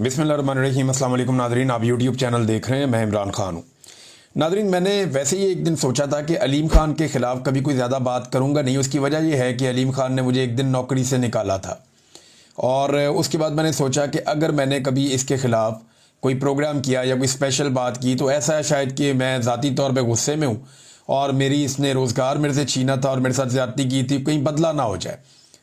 बिस्मिल्लाहिर्रहमानिर्रहीम। अस्सलाम वालेकुम नादरीन, आप यूट्यूब चैनल देख रहे हैं। मैं इमरान खान हूँ। नादरीन, मैंने वैसे ही एक दिन सोचा था कि अलीम खान के ख़िलाफ़ कभी कोई ज़्यादा बात करूँगा नहीं। उसकी वजह यह है कि अलीम खान ने मुझे एक दिन नौकरी से निकाला था और उसके बाद मैंने सोचा कि अगर मैंने कभी इसके ख़िलाफ़ कोई प्रोग्राम किया या कोई स्पेशल बात की तो ऐसा है शायद कि मैं ज़ाती तौर पर गुस्से में हूँ और मेरी इसने रोज़गार मेरे से छीना था और मेरे साथ ज़्यादती की थी, कहीं बदला ना हो जाए।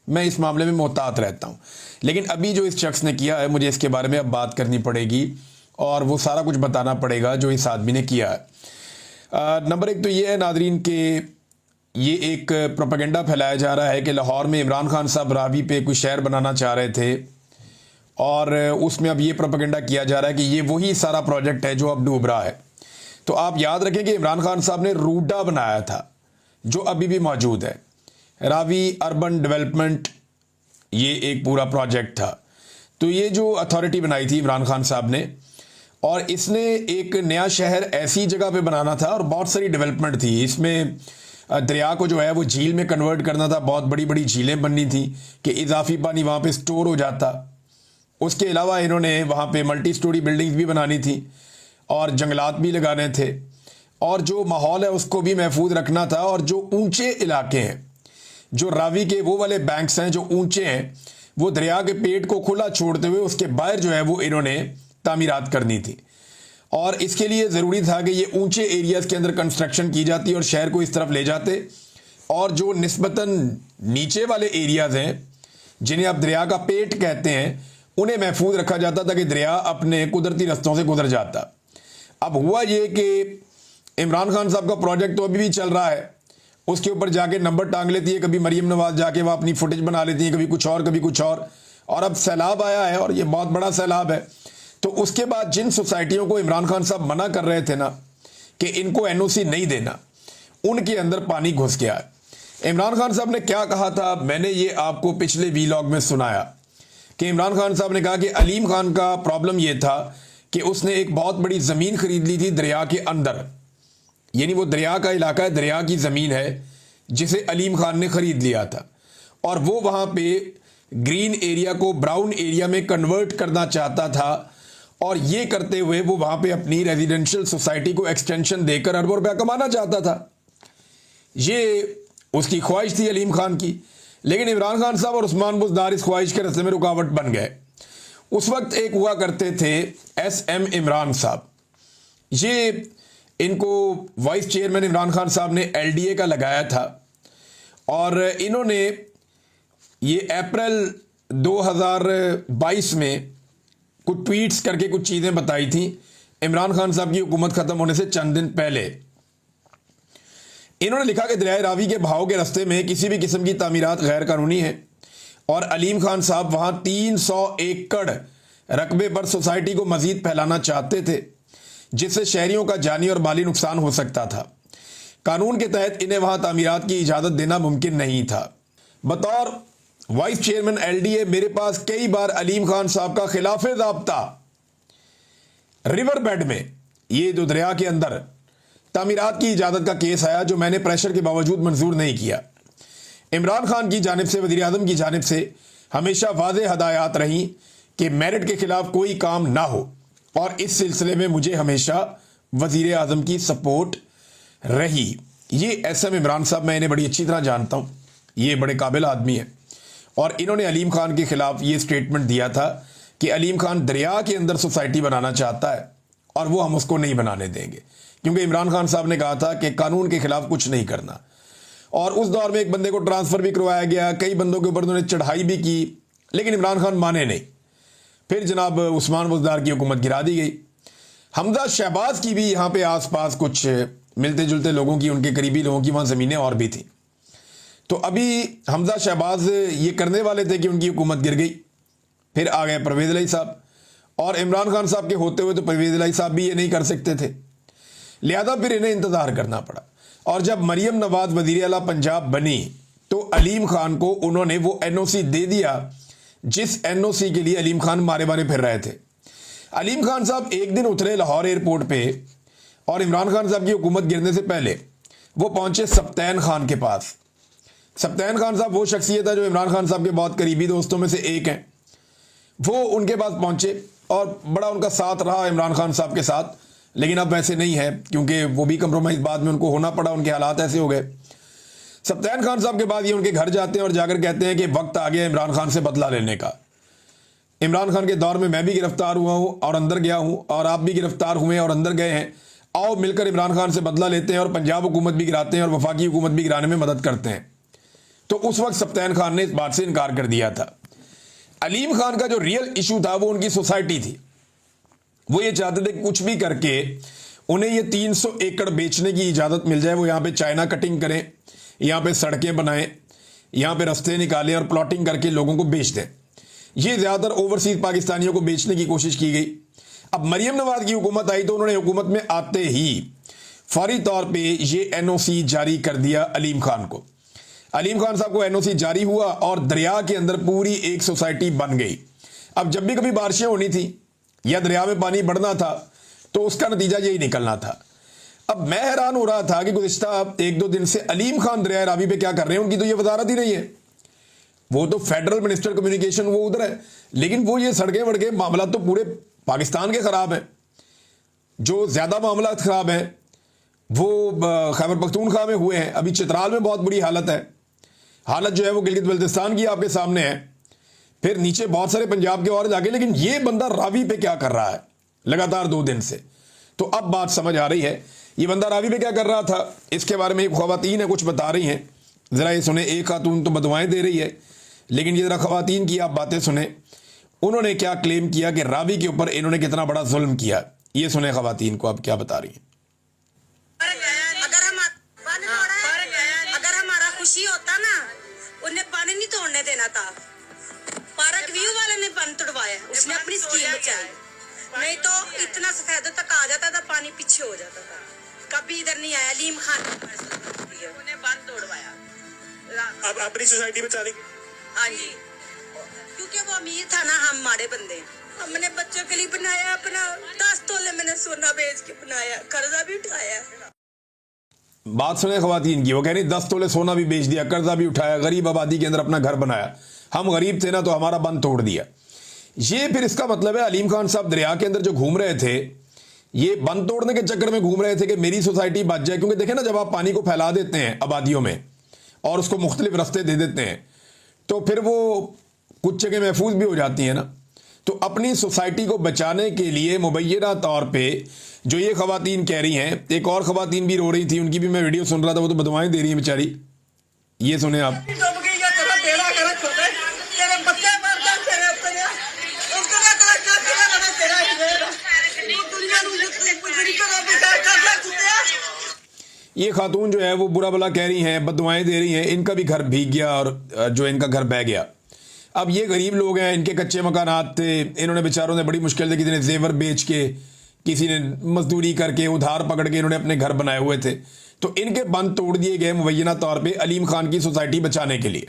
मैं इस मामले में मोहतात रहता हूँ। लेकिन अभी जो इस शख्स ने किया है, मुझे इसके बारे में अब बात करनी पड़ेगी और वो सारा कुछ बताना पड़ेगा जो इस आदमी ने किया है। नंबर एक तो ये है नादरीन कि ये एक प्रोपेगेंडा फैलाया जा रहा है कि लाहौर में इमरान खान साहब रावी पे कोई शहर बनाना चाह रहे थे और उसमें अब ये प्रोपेगेंडा किया जा रहा है कि ये वही सारा प्रोजेक्ट है जो अब डूब रहा है। तो आप याद रखें कि इमरान खान साहब ने रूडा बनाया था जो अभी भी मौजूद है। रावी अर्बन डेवलपमेंट ये एक पूरा प्रोजेक्ट था। तो ये जो अथॉरिटी बनाई थी इमरान खान साहब ने, और इसने एक नया शहर ऐसी जगह पे बनाना था और बहुत सारी डेवलपमेंट थी। इसमें दरिया को जो है वो झील में कन्वर्ट करना था। बहुत बड़ी बड़ी झीलें बननी थी कि इजाफी पानी वहाँ पे स्टोर हो जाता। उसके अलावा इन्होंने वहाँ पे मल्टी स्टोरी बिल्डिंग्स भी बनानी थी और जंगलात भी लगाने थे और जो माहौल है उसको भी महफूज रखना था। और जो ऊंचे इलाके हैं, जो रावी के वो वाले बैंक्स हैं जो ऊंचे हैं, वो दरिया के पेट को खुला छोड़ते हुए उसके बाहर जो है वो इन्होंने तामीरात करनी थी। और इसके लिए ज़रूरी था कि ये ऊंचे एरियाज़ के अंदर कंस्ट्रक्शन की जाती और शहर को इस तरफ ले जाते, और जो निस्बतन नीचे वाले एरियाज़ हैं जिन्हें आप दरिया का पेट कहते हैं, उन्हें महफूज रखा जाता ताकि दरिया अपने कुदरती रस्तों से गुजर जाता। अब हुआ ये कि इमरान खान साहब का प्रोजेक्ट तो अभी भी चल रहा है, उसके ऊपर जाके नंबर टांग लेती है। कभी मरीम नवाज जाके वह अपनी फुटेज बना लेती है, कभी कुछ और कभी कुछ और अब सैलाब आया है और ये बहुत बड़ा सैलाब है। तो उसके बाद जिन सोसाइटियों को इमरान खान साहब मना कर रहे थे ना कि इनको एनओसी नहीं देना, उनके अंदर पानी घुस गया है। इमरान खान साहब ने क्या कहा था, मैंने ये आपको पिछले वीलॉग में सुनाया कि इमरान खान साहब ने कहा कि अलीम खान का प्रॉब्लम ये था कि उसने एक बहुत बड़ी ज़मीन खरीद ली थी दरिया के अंदर। यानी वो दरिया का इलाका है, दरिया की ज़मीन है जिसे अलीम खान ने ख़रीद लिया था और वो वहाँ पे ग्रीन एरिया को ब्राउन एरिया में कन्वर्ट करना चाहता था। और ये करते हुए वो वहाँ पे अपनी रेजिडेंशियल सोसाइटी को एक्सटेंशन देकर अरबों रुपया कमाना चाहता था। ये उसकी ख्वाहिश थी अलीम खान की। लेकिन इमरान खान साहब और उस्मान बुज़दार इस ख्वाहिश के रास्ते में रुकावट बन गए। उस वक्त एक हुआ करते थे SM इमरान साहब। ये इनको वाइस चेयरमैन इमरान खान साहब ने LDA का लगाया था और इन्होंने ये अप्रैल 2022 में कुछ ट्वीट्स करके कुछ चीज़ें बताई थी इमरान खान साहब की हुकूमत ख़त्म होने से चंद दिन पहले। इन्होंने लिखा कि दरियाए रावी के बहाव के रास्ते में किसी भी किस्म की तामीरात गैर कानूनी है और अलीम खान साहब वहाँ 300 एकड़ रकबे पर सोसाइटी को मज़ीद फैलाना चाहते थे जिससे शहरियों का जानी और माली नुकसान हो सकता था। कानून के तहत इन्हें वहां तामीरात की इजाज़त देना मुमकिन नहीं था। बतौर वाइस चेयरमैन LDA मेरे पास कई बार अलीम खान साहब का खिलाफ ज़ाब्ता रिवर बेड में, ये जो दरिया के अंदर तामीरात की इजाज़त का केस आया जो मैंने प्रेशर के बावजूद मंजूर नहीं किया। इमरान खान की जानिब से, वज़ीर आज़म की जानिब से हमेशा वाज़ेह हदायत रहीं कि मेरिट के खिलाफ कोई काम ना हो और इस सिलसिले में मुझे हमेशा वज़ीर आज़म की सपोर्ट रही। ये SM इमरान साहब, मैं इन्हें बड़ी अच्छी तरह जानता हूँ, ये बड़े काबिल आदमी हैं और इन्होंने अलीम खान के ख़िलाफ़ ये स्टेटमेंट दिया था कि अलीम खान दरिया के अंदर सोसाइटी बनाना चाहता है और वो हम उसको नहीं बनाने देंगे, क्योंकि इमरान खान साहब ने कहा था कि कानून के ख़िलाफ़ कुछ नहीं करना। और उस दौर में एक बंदे को ट्रांसफ़र भी करवाया गया, कई बंदों के ऊपर उन्होंने चढ़ाई भी की, लेकिन इमरान खान माने नहीं। फिर जनाब उस्मान बुज़दार की हुकूमत गिरा दी गई। हमजा शहबाज की भी यहाँ पे आसपास कुछ मिलते जुलते लोगों की, उनके करीबी लोगों की वहाँ ज़मीनें और भी थी। तो अभी हमजा शहबाज ये करने वाले थे कि उनकी हुकूमत गिर गई। फिर आ गए परवेज़ इलाही साहब और इमरान खान साहब के होते हुए तो परवेज़ इलाही साहब भी ये नहीं कर सकते थे, लिहाजा फिर इन्हें इंतज़ार करना पड़ा। और जब मरीम नवाज वज़ीर आला पंजाब बनी तो अलीम खान को उन्होंने वो NOC दे दिया जिस NOC के लिए अलीम खान मारे मारे फिर रहे थे। अलीम खान साहब एक दिन उतरे लाहौर एयरपोर्ट पे और इमरान खान साहब की हुकूमत गिरने से पहले वो पहुंचे सब्तैन खान के पास। सब्तैन खान साहब वो शख्सियत है जो इमरान खान साहब के बहुत करीबी दोस्तों में से एक हैं। वो उनके पास पहुंचे और बड़ा उनका साथ रहा इमरान खान साहब के साथ, लेकिन अब वैसे नहीं है क्योंकि वो भी कंप्रोमाइज़ बाद में उनको होना पड़ा, उनके हालात ऐसे हो गए। सप्तान खान साहब के बाद ये उनके घर जाते हैं और जाकर कहते हैं कि वक्त आ गया इमरान खान से बदला लेने का। इमरान खान के दौर में मैं भी गिरफ्तार हुआ हूँ और अंदर गया हूँ, और आप भी गिरफ्तार हुए और अंदर गए हैं। आओ मिलकर इमरान खान से बदला लेते हैं और पंजाब हुकूमत भी गिराते हैं और वफाकी हुकूमत भी गिराने में मदद करते हैं। तो उस वक्त सप्तान खान ने इस बात से इनकार कर दिया था। अलीम खान का जो रियल इशू था वो उनकी सोसाइटी थी। वो ये चाहते थे कि कुछ भी करके उन्हें ये 300 एकड़ बेचने की इजाज़त मिल जाए। वो यहाँ पे चाइना कटिंग करें, यहाँ पे सड़कें बनाएं, यहाँ पे रास्ते निकालें और प्लॉटिंग करके लोगों को बेच दें। ये ज़्यादातर ओवरसीज पाकिस्तानियों को बेचने की कोशिश की गई। अब मरियम नवाज की हुकूमत आई तो उन्होंने हुकूमत में आते ही फौरी तौर पे ये एनओसी जारी कर दिया अलीम खान को। अलीम खान साहब को एनओसी जारी हुआ और दरिया के अंदर पूरी एक सोसाइटी बन गई। अब जब भी कभी बारिशें होनी थी या दरिया में पानी बढ़ना था तो उसका नतीजा यही निकलना था। अब मैं हैरान हो रहा था कि गुज़िश्ता 1-2 दिन से अलीम खान दरिया रावी पे क्या कर रहे हैं, उनकी तो ये वजारत ही नहीं है। वो तो फेडरल मिनिस्टर कम्युनिकेशन वो उधर है, लेकिन वो ये सड़कें वड़कें मामला तो पूरे पाकिस्तान के ख़राब हैं। जो ज़्यादा मामला ख़राब हैं वो खैबर पख्तूनख्वा में हुए हैं। अभी चित्राल में बहुत बुरी हालत है। हालत जो है वो गिलगित बल्तिस्तान की आपके सामने है, फिर नीचे बहुत सारे पंजाब के और जाके। लेकिन ये बंदा रावी पे क्या कर रहा है लगातार 2 दिन से, तो अब बात समझ आ रही है ये बंदा रावी पे क्या कर रहा था। इसके बारे में एक ख़वातीन है कुछ बता रही हैं, ज़रा ये सुने। एक खातून तो बदवाएं दे रही है, लेकिन ये ज़रा ख़वातीन की आप बातें सुने। उन्होंने क्या क्लेम किया कि रावी के ऊपर इन्होंने कितना बड़ा जुल्म किया, ये सुने ख़वातीन को अब क्या बता रही हैं। अगर हमारा खुशी होता ना, उन्हें पानी नहीं तोड़ने देना था। पार्क व्यू वाले ने पानी तोड़वाया, उसने अपनी स्कीम बचाई। नहीं तो इतना सफेद तक आ जाता था, पानी पीछे हो जाता था। कभी इधर नहीं आया। अलीम खान उन्हें बांध तोड़वाया। अब अपनी सोसाइटी बचा ली। हाँ जी, क्योंकि वो अमीर था ना, हम माड़े बंदे। हमने बच्चों के लिए बनाया अपना 10 तोले मैंने सोना बेच के बनाया, कर्जा भी उठाया। बात सुने ख़वातीन की, वो कह रही 10 तोले सोना भी बेच दिया, कर्जा भी उठाया, गरीब आबादी के अंदर अपना घर बनाया। हम गरीब थे ना तो हमारा बंद तोड़ दिया। ये फिर इसका मतलब है अलीम खान साहब दरिया के अंदर जो घूम रहे थे, ये बंद तोड़ने के चक्कर में घूम रहे थे कि मेरी सोसाइटी बच जाए। क्योंकि देखें ना, जब आप पानी को फैला देते हैं आबादियों में और उसको मुख्तलिफ रास्ते दे देते हैं तो फिर वो कुछ जगह महफूज भी हो जाती हैं ना। तो अपनी सोसाइटी को बचाने के लिए मुबैना तौर पे जो ये ख़वातीन कह रही हैं, एक और ख़वातीन भी रो रही थी, उनकी भी मैं वीडियो सुन रहा था, वो तो बदवाएं दे रही हैं बेचारी। ये सुने आप। ये खातून जो है वो बुरा भला कह रही हैं, बददुआएं दे रही हैं, इनका भी घर भीग गया और जो इनका घर बह गया। अब ये गरीब लोग हैं, इनके कच्चे मकानात थे, इन्होंने बेचारों ने बड़ी मुश्किल से, किसी ने जेवर बेच के, किसी ने मजदूरी करके, उधार पकड़ के इन्होंने अपने घर बनाए हुए थे। तो इनके बंद तोड़ दिए गए मुबैना तौर पे अलीम खान की सोसाइटी बचाने के लिए।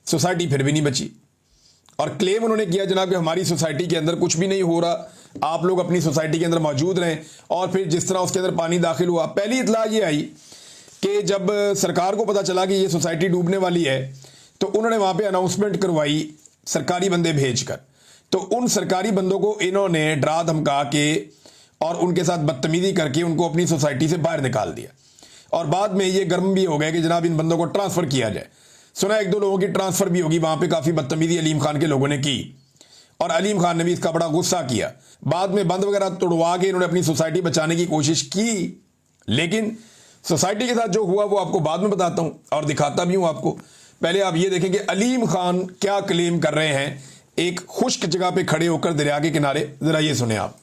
सोसाइटी फिर भी नहीं बची और क्लेम उन्होंने किया जनाब कि हमारी सोसाइटी के अंदर कुछ भी नहीं हो रहा, आप लोग अपनी सोसाइटी के अंदर मौजूद रहें। और फिर जिस तरह उसके अंदर पानी दाखिल हुआ, पहली इतला ये आई कि जब सरकार को पता चला कि ये सोसाइटी डूबने वाली है तो उन्होंने वहाँ पे अनाउंसमेंट करवाई सरकारी बंदे भेजकर। तो उन सरकारी बंदों को इन्होंने डरा धमका के और उनके साथ बदतमीजी करके उनको अपनी सोसाइटी से बाहर निकाल दिया। और बाद में ये गर्म भी हो गए कि जनाब इन बंदों को ट्रांसफ़र किया जाए। सुना 1-2 लोगों की ट्रांसफ़र भी होगी, वहाँ पे काफ़ी बदतमीजी अलीम खान के लोगों ने की और अलीम खान ने भी इसका बड़ा गुस्सा किया। बाद में बंद वगैरह तोड़वा के इन्होंने अपनी सोसाइटी बचाने की कोशिश की, लेकिन सोसाइटी के साथ जो हुआ वो आपको बाद में बताता हूँ और दिखाता भी हूँ आपको। पहले आप ये देखें कि अलीम खान क्या क्लेम कर रहे हैं एक खुश्क जगह पे खड़े होकर दरिया के किनारे। ज़रा ये सुने आप।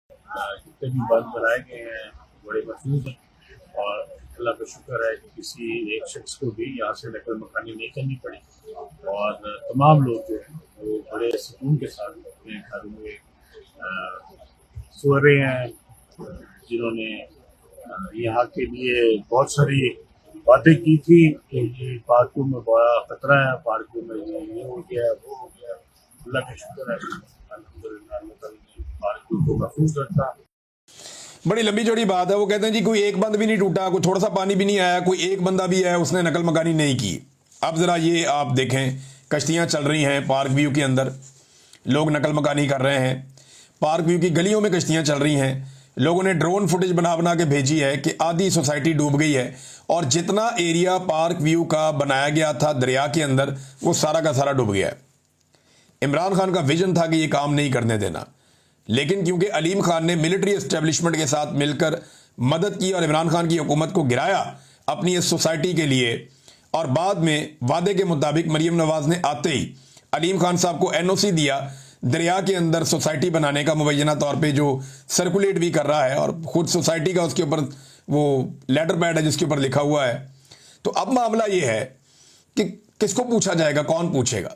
जितने भी बंद बनाए गए हैं बड़े महफूज हैं और अल्लाह का शुक्र है कि किसी एक शख्स को भी यहाँ से नकल मकानी नहीं करनी पड़ी और तमाम लोग जो हैं वो बड़े सुकून के साथ अपने घरों में सो रहे हैं। जिन्होंने यहाँ के लिए बहुत सारी बातें की थी कि ये पार्कों में बड़ा खतरा है, पार्कों में ये हो गया वो हो गया, अल्लाह का शुक्र है अल्हम्दुलिल्लाह पार्कों को महफूज रखा। बड़ी लंबी चौड़ी बात है। वो कहते हैं जी कोई एक बंद भी नहीं टूटा, कोई थोड़ा सा पानी भी नहीं आया, कोई एक बंदा भी है उसने नकल मकानी नहीं की। अब ज़रा ये आप देखें, कश्तियाँ चल रही हैं पार्क व्यू के अंदर, लोग नकल मकानी कर रहे हैं। पार्क व्यू की गलियों में कश्तियां चल रही हैं। लोगों ने ड्रोन फुटेज बना बना के भेजी है कि आधी सोसाइटी डूब गई है और जितना एरिया पार्क व्यू का बनाया गया था दरिया के अंदर वो सारा का सारा डूब गया है। इमरान खान का विजन था कि ये काम नहीं करने देना, लेकिन क्योंकि अलीम खान ने मिलिट्री एस्टेब्लिशमेंट के साथ मिलकर मदद की और इमरान खान की हुकूमत को गिराया अपनी इस सोसाइटी के लिए, और बाद में वादे के मुताबिक मरीम नवाज ने आते ही अलीम खान साहब को एनओसी दिया दरिया के अंदर सोसाइटी बनाने का, मुबैना तौर पे जो सर्कुलेट भी कर रहा है और खुद सोसाइटी का उसके ऊपर वो लेटर पैड है जिसके ऊपर लिखा हुआ है। तो अब मामला ये है कि किसको पूछा जाएगा, कौन पूछेगा।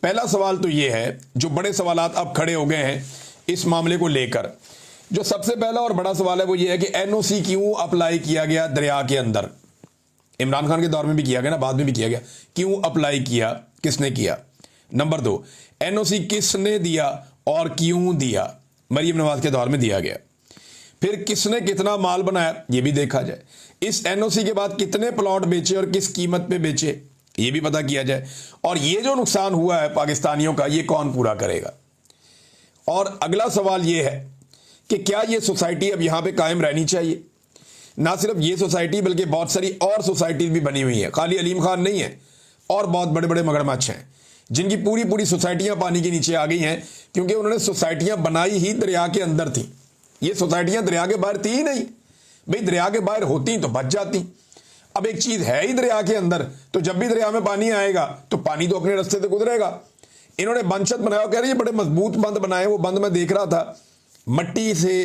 पहला सवाल तो ये है, जो बड़े सवालात अब खड़े हो गए हैं इस मामले को लेकर, जो सबसे पहला और बड़ा सवाल है वो ये है कि एनओसी क्यों अप्लाई किया गया दरिया के अंदर। इमरान खान के दौर में भी किया गया ना, बाद में भी किया गया, क्यों अप्लाई किया, किसने किया। नंबर 2, एनओसी किसने दिया और क्यों दिया। मरीम नवाज के दौर में दिया गया। फिर किसने कितना माल बनाया ये भी देखा जाए। इस एनओसी के बाद कितने प्लॉट बेचे और किस कीमत पे बेचे ये भी पता किया जाए। और ये जो नुकसान हुआ है पाकिस्तानियों का ये कौन पूरा करेगा। और अगला सवाल ये है कि क्या ये सोसाइटी अब यहां पे कायम रहनी चाहिए। ना सिर्फ ये सोसाइटी बल्कि बहुत सारी और सोसाइटी भी बनी हुई है, खाली अलीम खान नहीं है, और बहुत बड़े बड़े मगरमच्छ हैं जिनकी पूरी पूरी सोसाइटियां पानी के नीचे आ गई हैं, क्योंकि उन्होंने सोसाइटियां बनाई ही दरिया के अंदर थी। ये सोसाइटियां दरिया के बाहर थी ही नहीं। भाई दरिया के बाहर होती तो बच जाती। अब एक चीज है ही दरिया के अंदर, तो जब भी दरिया में पानी आएगा तो पानी तो अपने रास्ते से गुजरेगा। इन्होंने बंदशत बनाया, कह रहे हैं बड़े मजबूत बंद बनाए। वो बंद मैं देख रहा था मट्टी से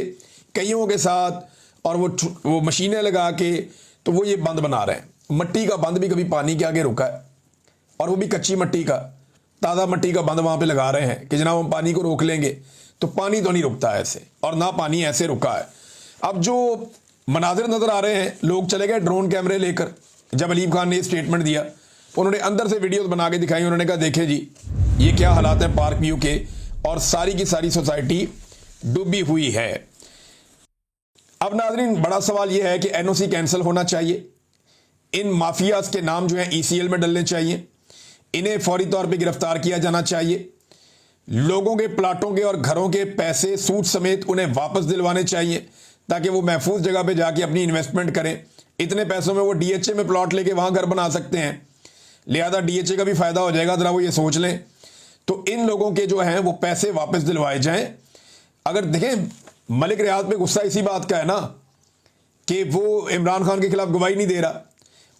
कईयों के साथ और वो मशीनें लगा के, तो वो ये बंद बना रहे हैं। मट्टी का बंद भी कभी पानी के आगे रुका है, और वो भी कच्ची मट्टी का, ताज़ा मट्टी का बंद वहां पे लगा रहे हैं कि जनाब हम पानी को रोक लेंगे। तो पानी तो नहीं रुकता ऐसे, और ना पानी ऐसे रुका है। अब जो मनाजिर नजर आ रहे हैं, लोग चले गए ड्रोन कैमरे लेकर। जब अलीम खान ने स्टेटमेंट दिया उन्होंने अंदर से वीडियोस बना के दिखाई। उन्होंने कहा देखें जी ये क्या हालात है पार्क व्यू के, और सारी की सारी सोसाइटी डूबी हुई है। अब नाज़रीन बड़ा सवाल यह है कि एनओसी कैंसिल होना चाहिए। इन माफियाज के नाम जो है ईसीएल में डलने चाहिए। इन्हें फौरी तौर पे गिरफ्तार किया जाना चाहिए। लोगों के प्लाटों के और घरों के पैसे सूद समेत उन्हें वापस दिलवाने चाहिए, ताकि वो महफूज जगह पे जाके अपनी इन्वेस्टमेंट करें। इतने पैसों में वो डीएचए में प्लॉट लेके वहां घर बना सकते हैं, लिहाजा डीएचए का भी फायदा हो जाएगा। जरा वो ये सोच लें। तो इन लोगों के जो हैं वो पैसे वापस दिलवाए जाएं। अगर देखें मलिक रियाज पे गुस्सा इसी बात का है ना कि वो इमरान खान के खिलाफ गवाही नहीं दे रहा,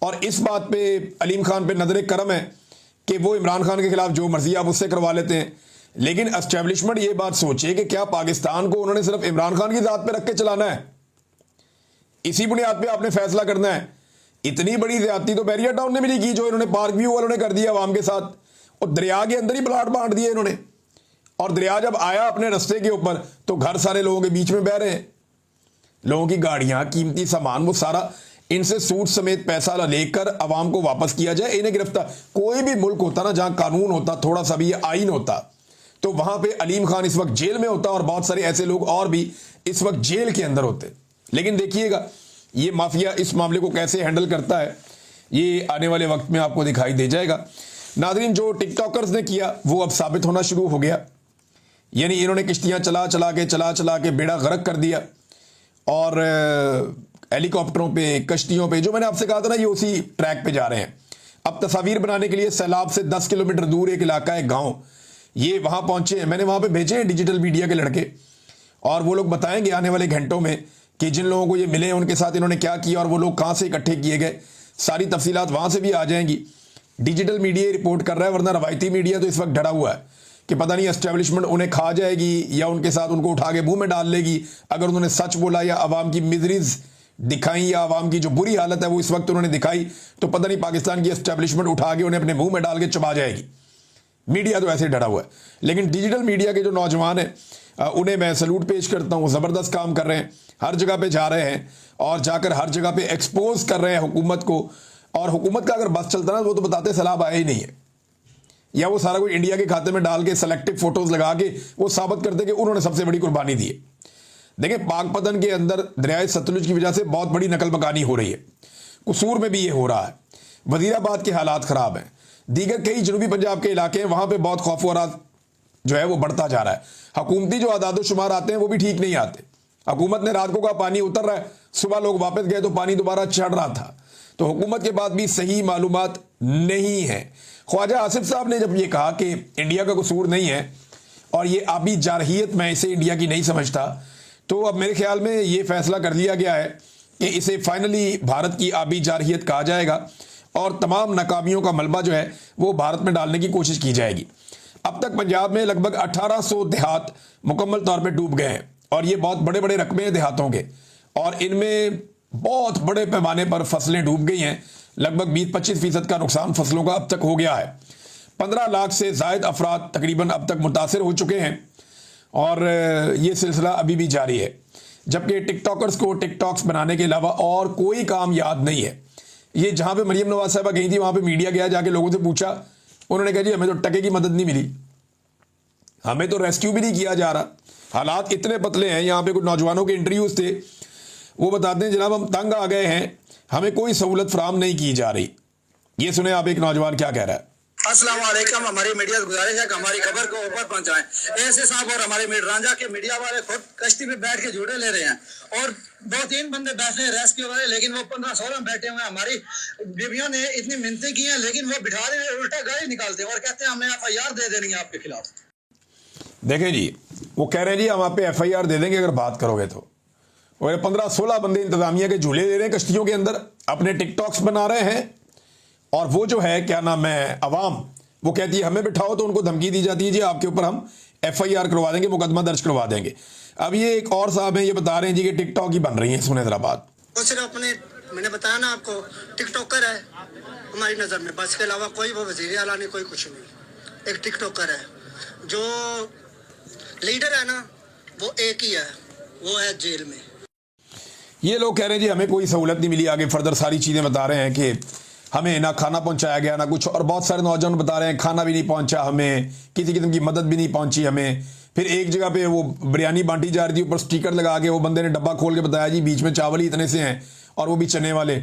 और इस बात पे अलीम खान पे नजर करम है कि वो इमरान खान के खिलाफ जो मर्जी आप उससे करवा लेते हैं। लेकिन एस्टेब्लिशमेंट ये बात सोचे कि क्या पाकिस्तान को उन्होंने सिर्फ इमरान खान की जात पे रख के चलाना है, इसी बुनियाद पे आपने फैसला करना है। इतनी बड़ी ज्यादती तो बैरियर टाउन ने भी नहीं की जो इन्होंने पार्क व्यू वालों ने कर दिया अवाम के साथ, और दरिया के अंदर ही प्लाट बांट दिए इन्होंने। और दरिया जब आया अपने रास्ते के ऊपर तो घर सारे लोगों के बीच में बह रहे हैं। लोगों की गाड़ियां, कीमती सामान, वो सारा इनसे सूद समेत पैसा लेकर अवाम को वापस किया जाए। इन्हें गिरफ्तार, कोई भी मुल्क होता ना जहां कानून होता, थोड़ा सा भी ये आइन होता, तो वहां पे अलीम खान इस वक्त जेल में होता और बहुत सारे ऐसे लोग और भी इस वक्त जेल के अंदर होते। लेकिन देखिएगा ये माफिया इस मामले को कैसे हैंडल करता है, ये आने वाले वक्त में आपको दिखाई दे जाएगा। नाज़रीन जो टिकटॉकर्स ने किया वो अब साबित होना शुरू हो गया। यानी इन्होंने किश्तियां चला चला के बेड़ा गर्क कर दिया, और हेलीकॉप्टरों पे, कश्तियों पे, जो मैंने आपसे कहा था ना, ये उसी ट्रैक पे जा रहे हैं। अब तस्वीर बनाने के लिए सैलाब से 10 किलोमीटर दूर एक इलाका है, गांव, ये वहां पहुंचे हैं। मैंने वहां पे भेजे हैं डिजिटल मीडिया के लड़के, और वो लोग बताएंगे आने वाले घंटों में कि जिन लोगों को ये मिले उनके साथ इन्होंने क्या किया और वो लोग कहां से इकट्ठे किए गए। सारी तफसीलात वहां से भी आ जाएंगी। डिजिटल मीडिया रिपोर्ट कर रहा है, वरना रवायती मीडिया तो इस वक्त डरा हुआ है कि पता नहीं एस्टेब्लिशमेंट उन्हें खा जाएगी या उनके साथ उनको उठा के मुंह में डाल लेगी अगर उन्होंने सच बोला या आवाम की मिजरीज दिखाई या आवाम की जो बुरी हालत है वो इस वक्त उन्होंने दिखाई, तो पता नहीं पाकिस्तान की एस्टेब्लिशमेंट उठा के उन्हें अपने मुंह में डाल के चबा जाएगी। मीडिया तो ऐसे डरा हुआ है। लेकिन डिजिटल मीडिया के जो नौजवान हैं उन्हें मैं सैल्यूट पेश करता हूँ। ज़बरदस्त काम कर रहे हैं, हर जगह पे जा रहे हैं और जाकर हर जगह पे एक्सपोज कर रहे हैं हुकूमत को। और हुकूमत का अगर बस चलता ना वो तो बताते सैलाब आया ही नहीं है, या वो सारा कुछ इंडिया के खाते में डाल के सेलेक्टिव फोटोज लगा के वो साबित करते कि उन्होंने सबसे बड़ी कुर्बानी दी है। देखिए पाकपतन के अंदर दरियाए सतलुज की वजह से बहुत बड़ी नकल मकानी हो रही है, कसूर में भी ये हो रहा है, वजीराबाद के हालात खराब हैं, दीगर कई जनूबी पंजाब के इलाके हैं वहां पे बहुत खौफ और जो है वो बढ़ता जा रहा है। हुकूमती जो आदादोशुमार आते हैं वो भी ठीक नहीं आते। हुकूमत ने रात को कहा पानी उतर रहा है, सुबह लोग वापस गए तो पानी दोबारा चढ़ रहा था। तो हुकूमत के पास भी सही मालूमात नहीं है। ख्वाजा आसिफ साहब ने जब ये कहा कि इंडिया का कसूर नहीं है और ये आबी जारहियत मैं इसे इंडिया की नहीं समझता, तो अब मेरे ख्याल में ये फैसला कर लिया गया है कि इसे फाइनली भारत की आबी जारहियत कहा जाएगा और तमाम नाकामियों का मलबा जो है वो भारत में डालने की कोशिश की जाएगी। अब तक पंजाब में लगभग 1800 देहात मुकम्मल तौर पे डूब गए हैं और ये बहुत बड़े बड़े रकबे हैं देहातों के, और इनमें बहुत बड़े पैमाने पर फसलें डूब गई हैं। लगभग 20-25% का नुकसान फसलों का अब तक हो गया है। 15 लाख से ज़ायद अफराद तकरीबन अब तक मुतासिर हो चुके हैं और ये सिलसिला अभी भी जारी है। जबकि टिकटॉकर्स को टिकटॉक्स बनाने के अलावा और कोई काम याद नहीं है। ये जहां पे मरियम नवाज साहबा गई थी वहां पे मीडिया गया, जाके लोगों से पूछा, उन्होंने कहा जी हमें तो टके की मदद नहीं मिली, हमें तो रेस्क्यू भी नहीं किया जा रहा। हालात इतने पतले हैं। यहाँ पे कुछ नौजवानों के इंटरव्यूज थे, वो बताते हैं जनाब हम तंग आ गए हैं, हमें कोई सहूलत फराम नहीं की जा रही। ये सुने आप एक नौजवान क्या कह रहा है। अस्सलाम वालेकुम। हमारी मीडिया से गुजारिश है कि हमारी खबर को ऊपर पहुंचाएं। ऐसे साहब और हमारे रांझा के मीडिया वाले खुद कश्ती में बैठ के झूठे ले रहे हैं और 2-3 बंदे बैठे हैं रेस्क्यू वाले, लेकिन वो 15-16 बैठे हुए हैं। हमारी बीवियों ने इतनी मिन्नतें की हैं, लेकिन वो बिठा रहे हैं, उल्टा गाड़ी निकालते हैं और कहते हैं हमें FIR दे देनी है आपके खिलाफ। देखें जी, वो कह रहे हैं जी हम आप पे FIR दे देंगे अगर बात करोगे तो। और 15-16 बंदे इंतजामिया के झूले ले रहे हैं कश्तियों के अंदर, अपने टिकटॉक्स बना रहे हैं, और वो जो है क्या नाम है अवाम, वो कहती है हमें बिठाओ तो उनको धमकी दी जाती है जी आपके ऊपर हम FIR करवा देंगे, मुकदमा दर्ज करवा देंगे। अब ये एक और साहब हैं, ये बता रहे हैं जी कि टिकटॉक ही बन रही है। सुने जरा बात। वो सिर्फ अपने, मैंने बताया ना आपको, टिकटॉकर है हमारी नज़र में, बस के अलावा कोई वो वजीर आला नहीं, कोई कुछ नहीं। एक टिकटॉकर है, जो लीडर है ना वो एक ही है, वो है जेल में। ये लोग कह रहे हैं जी हमें कोई सहूलत नहीं मिली। आगे फर्दर सारी चीज़ें बता रहे हैं कि हमें ना खाना पहुंचाया गया ना कुछ, और बहुत सारे नौजवान बता रहे हैं खाना भी नहीं पहुंचा हमें, किसी किस्म की मदद भी नहीं पहुंची हमें। फिर एक जगह पे वो बिरयानी बांटी जा रही थी, ऊपर स्टिकर लगा के वो बंदे ने डब्बा खोल के बताया जी बीच में चावल ही इतने से हैं और वो भी चने वाले।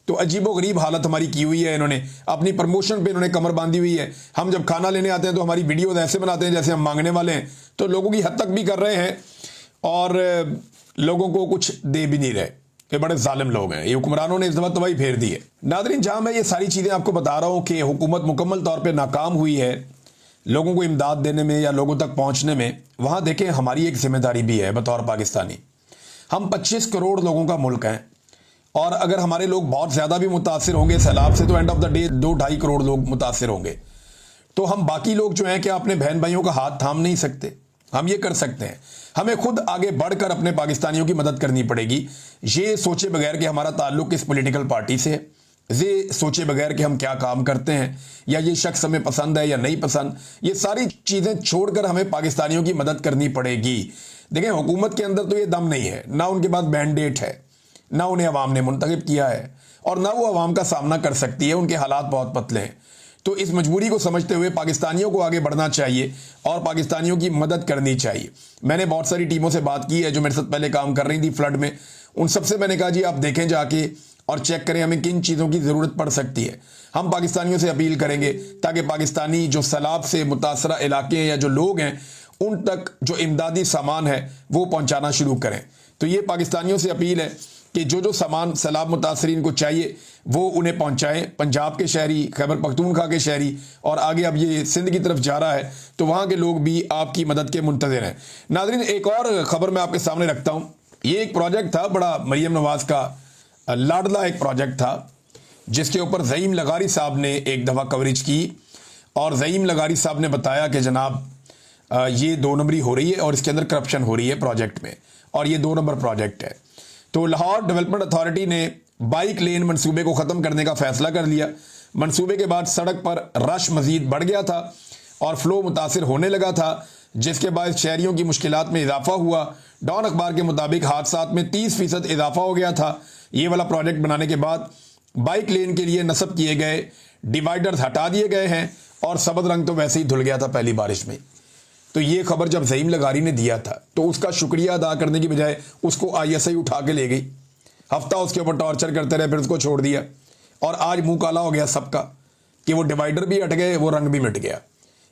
तो अजीबोगरीब हालत हमारी की हुई है इन्होंने, अपनी प्रमोशन पे इन्होंने कमर बांधी हुई है। हम जब खाना लेने आते हैं तो हमारी वीडियोज ऐसे बनाते हैं जैसे हम मांगने वाले हैं, तो लोगों की हद तक भी कर रहे हैं और लोगों को कुछ दे भी नहीं रहे। ये बड़े जालिम लोग हैं, ये हुक्मरानों ने इस दफा तबाही फेर दी है। नादरीन, जहां मैं ये सारी चीज़ें आपको बता रहा हूं कि हुकूमत मुकम्मल तौर पे नाकाम हुई है लोगों को इमदाद देने में या लोगों तक पहुंचने में, वहां देखें हमारी एक जिम्मेदारी भी है बतौर पाकिस्तानी। हम 25 करोड़ लोगों का मुल्क हैं और अगर हमारे लोग बहुत ज़्यादा भी मुतासिर होंगे सैलाब से तो end of the day 2-2.5 crore लोग मुतासिर होंगे। तो हम बाकी लोग जो हैं क्या अपने बहन भाइयों का हाथ थाम नहीं सकते? हम ये कर सकते हैं, हमें खुद आगे बढ़कर अपने पाकिस्तानियों की मदद करनी पड़ेगी, ये सोचे बगैर कि हमारा ताल्लुक किस पॉलिटिकल पार्टी से है, ये सोचे बगैर कि हम क्या काम करते हैं या ये शख्स हमें पसंद है या नहीं पसंद। ये सारी चीज़ें छोड़कर हमें पाकिस्तानियों की मदद करनी पड़ेगी। देखें, हुकूमत के अंदर तो ये दम नहीं है, ना उनके पास मैंडेट है, ना उन्हें अवाम ने मुंतखब किया है और ना वो अवाम का सामना कर सकती है। उनके हालात बहुत पतले हैं। तो इस मजबूरी को समझते हुए पाकिस्तानियों को आगे बढ़ना चाहिए और पाकिस्तानियों की मदद करनी चाहिए। मैंने बहुत सारी टीमों से बात की है जो मेरे साथ पहले काम कर रही थी फ्लड में, उन सबसे मैंने कहा जी आप देखें जाके और चेक करें हमें किन चीज़ों की ज़रूरत पड़ सकती है। हम पाकिस्तानियों से अपील करेंगे ताकि पाकिस्तानी जो सैलाब से मुतासरा इलाके हैं या जो लोग हैं उन तक जो इमदादी सामान है वो पहुँचाना शुरू करें। तो ये पाकिस्तानियों से अपील है कि जो जो सामान सैलाब मुतासरीन को चाहिए वो उन्हें पहुंचाएं। पंजाब के शहरी, खैबर पख्तूनख्वा के शहरी और आगे अब ये सिंध की तरफ जा रहा है तो वहाँ के लोग भी आपकी मदद के मुंतज़िर हैं। नाज़रीन, एक और ख़बर मैं आपके सामने रखता हूँ। ये एक प्रोजेक्ट था बड़ा मरियम नवाज़ का लाडला एक प्रोजेक्ट था जिसके ऊपर ज़ईम लगारी साहब ने एक दफ़ा कवरेज की और ज़ईम लगारी साहब ने बताया कि जनाब ये 2 नंबरी हो रही है और इसके अंदर करप्शन हो रही है प्रोजेक्ट में और ये 2 नंबर प्रोजेक्ट है। तो लाहौर डेवलपमेंट अथॉरिटी ने बाइक लेन मंसूबे को ख़त्म करने का फैसला कर लिया। मंसूबे के बाद सड़क पर रश मज़ीद बढ़ गया था और फ्लो मुतासिर होने लगा था, जिसके बाद शहरियों की मुश्किलात में इजाफा हुआ। डॉन अखबार के मुताबिक हादसात में 30% इजाफा हो गया था। ये वाला प्रोजेक्ट बनाने के बाद बाइक लेन के लिए नस्ब किए गए डिवाइडर्स हटा दिए गए हैं और सबज रंग तो वैसे ही धुल गया था पहली बारिश में। तो ये खबर जब ज़ईम लगारी ने दिया था तो उसका शुक्रिया अदा करने की बजाय उसको ISI उठा के ले गई, हफ्ता उसके ऊपर टॉर्चर करते रहे, फिर उसको छोड़ दिया और आज मुंह काला हो गया सबका कि वो डिवाइडर भी हट गए, वो रंग भी मिट गया।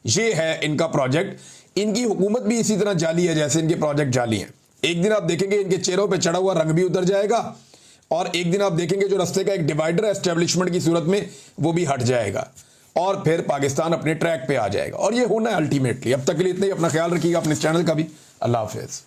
ये है इनका प्रोजेक्ट। इनकी हुकूमत भी इसी तरह जाली है जैसे इनके प्रोजेक्ट जाली हैं। एक दिन आप देखेंगे इनके चेहरों पे चढ़ा हुआ रंग भी उतर जाएगा और एक दिन आप देखेंगे जो रास्ते का एक डिवाइडर है एस्टेब्लिशमेंट की सूरत में वो भी हट जाएगा और फिर पाकिस्तान अपने ट्रैक पे आ जाएगा। और ये होना है अल्टीमेटली। अब तक के लिए इतना ही। अपना ख्याल रखिएगा, अपने चैनल का भी। अल्लाह हाफिज़।